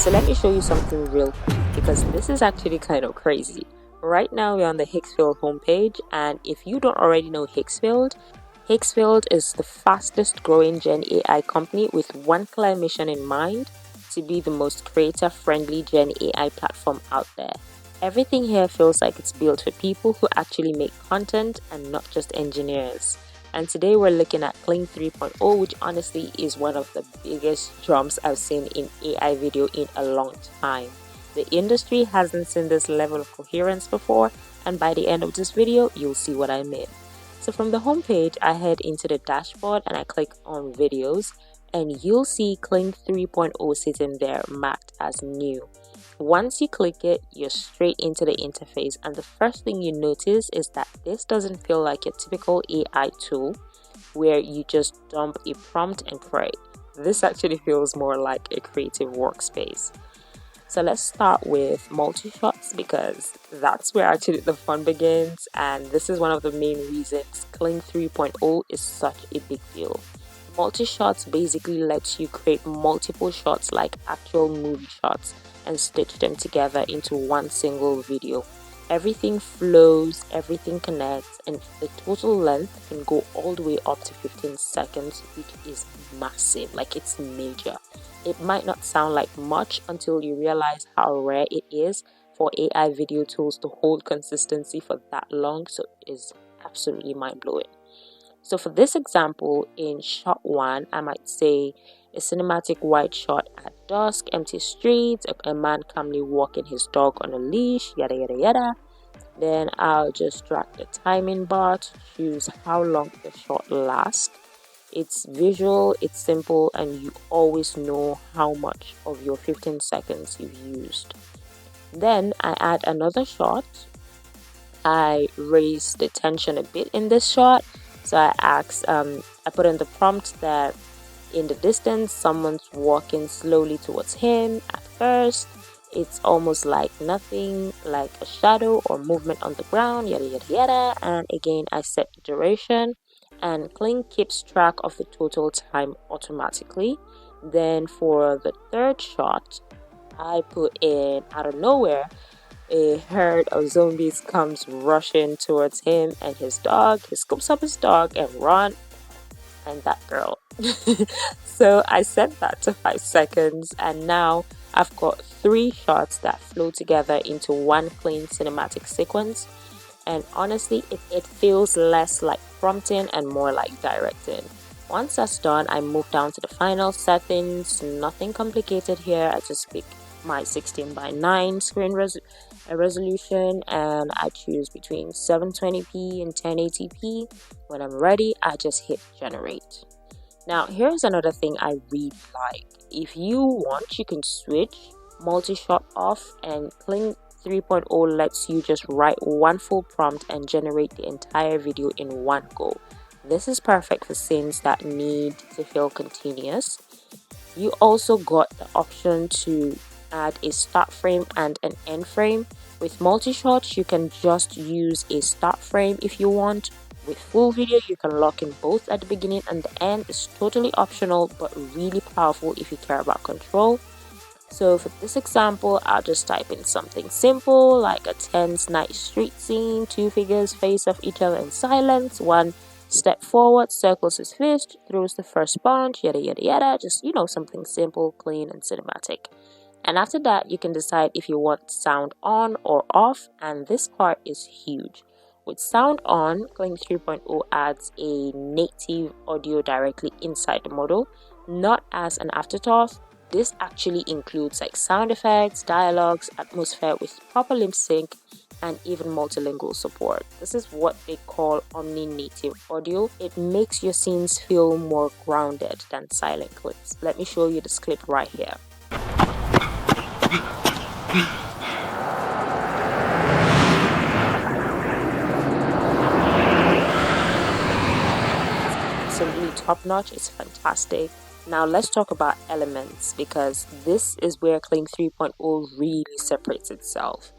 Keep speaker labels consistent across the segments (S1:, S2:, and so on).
S1: So let me show you something real quick because this is actually kind of crazy. Right now we're on the Higgsfield homepage, and if you don't already know Higgsfield is the fastest growing Gen AI company with one clear mission in mind: to be the most creator friendly Gen AI platform out there. Everything here feels like it's built for people who actually make content and not just engineers. And today we're looking at Kling 3.0, which honestly is one of the biggest jumps I've seen in AI video in a long time. The industry hasn't seen this level of coherence before, and by the end of this video, you'll see what I mean. So from the homepage, I head into the dashboard and I click on videos, and you'll see Kling 3.0 sitting there marked as new. Once you click it, you're straight into the interface, and the first thing you notice is that this doesn't feel like your typical AI tool where you just dump a prompt and pray. This actually feels more like a creative workspace. So let's start with multi-shots because that's where actually the fun begins, and this is one of the main reasons Kling 3.0 is such a big deal. Multi-shots basically lets you create multiple shots like actual movie shots and stitch them together into one single video. Everything flows, everything connects, and the total length can go all the way up to 15 seconds, which is massive, like it's major. It might not sound like much until you realize how rare it is for AI video tools to hold consistency for that long, so it is absolutely mind-blowing. So for this example, in shot 1, I might say a cinematic wide shot at dusk, empty streets, a man calmly walking his dog on a leash, yada yada yada. Then I'll just drag the timing bar to choose how long the shot lasts. It's visual, it's simple, and you always know how much of your 15 seconds you've used. Then I add another shot. I raise the tension a bit in this shot. So I put in the prompt that in the distance, someone's walking slowly towards him. At first, it's almost like nothing, like a shadow or movement on the ground, yada yada yada. And again, I set the duration, and Kling keeps track of the total time automatically. Then for the third shot, I put in out of nowhere, a herd of zombies comes rushing towards him and his dog. He scoops up his dog and run, and that girl. So I set that to 5 seconds, and now I've got 3 shots that flow together into one clean cinematic sequence. And honestly, it feels less like prompting and more like directing. Once that's done, I move down to the final settings. Nothing complicated here. I just pick my 16:9 screen resolution, and I choose between 720p and 1080p. When I'm ready, I just hit generate. Now here's another thing I really like. If you want, you can switch multi-shot off, and Kling 3.0 lets you just write one full prompt and generate the entire video in one go. This is perfect for scenes that need to feel continuous. You also got the option to add a start frame and an end frame. With multi-shots, you can just use a start frame if you want. With full video, you can lock in both at the beginning and the end. It's totally optional, but really powerful if you care about control. So for this example, I'll just type in something simple like a tense night street scene. 2 figures face off each other in silence. One step forward, circles his fist, throws the first punch, yada yada yada. Just, something simple, clean, and cinematic. And after that, you can decide if you want sound on or off, and this part is huge. With sound on, Kling 3.0 adds a native audio directly inside the model, not as an afterthought. This actually includes like sound effects, dialogues, atmosphere with proper lip sync, and even multilingual support. This is what they call omni-native audio. It makes your scenes feel more grounded than silent clips. Let me show you this clip right here. Absolutely top notch. It's fantastic. Now let's talk about elements, because this is where Kling 3.0 really separates itself.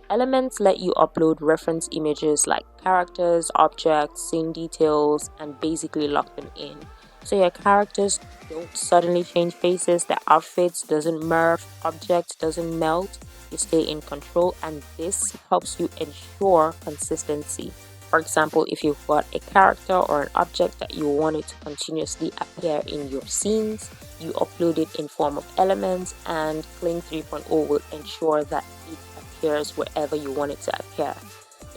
S1: Elements let you upload reference images like characters, objects, scene details, and basically lock them in. So your characters don't suddenly change faces, their outfits doesn't morph, objects doesn't melt. You stay in control, and this helps you ensure consistency. For example, if you've got a character or an object that you want it to continuously appear in your scenes, you upload it in form of elements, and Kling 3.0 will ensure that it appears wherever you want it to appear.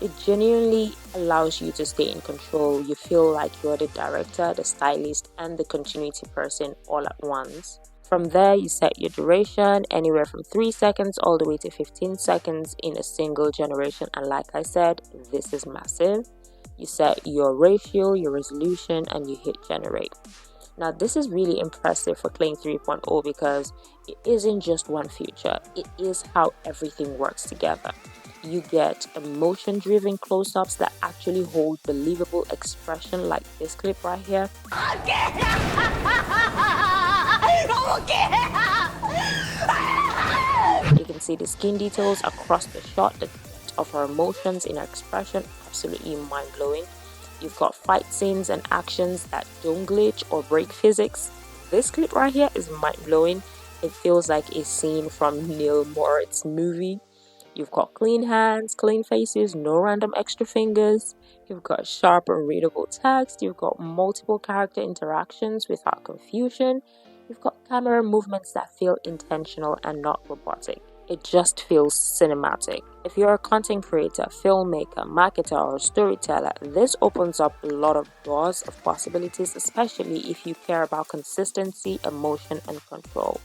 S1: It genuinely allows you to stay in control. You feel like you're the director, the stylist, and the continuity person all at once. From there, you set your duration anywhere from 3 seconds all the way to 15 seconds in a single generation. And like I said, this is massive. You set your ratio, your resolution, and you hit generate. Now, this is really impressive for Kling 3.0 because it isn't just one feature, it is how everything works together. You get emotion-driven close-ups that actually hold believable expression, like this clip right here. You can see the skin details across the shot, the depth of her emotions in her expression, absolutely mind-blowing. You've got fight scenes and actions that don't glitch or break physics. This clip right here is mind-blowing. It feels like a scene from Neil Moritz movie. You've got clean hands, clean faces, no random extra fingers. You've got sharp and readable text. You've got multiple character interactions without confusion. You've got camera movements that feel intentional and not robotic. It just feels cinematic. If you're a content creator, filmmaker, marketer, or storyteller, this opens up a lot of doors of possibilities, especially if you care about consistency, emotion, and control.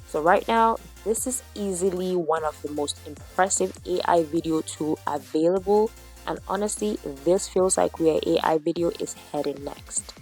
S1: So right now, this is easily one of the most impressive AI video tool available, and honestly, this feels like where AI video is heading next.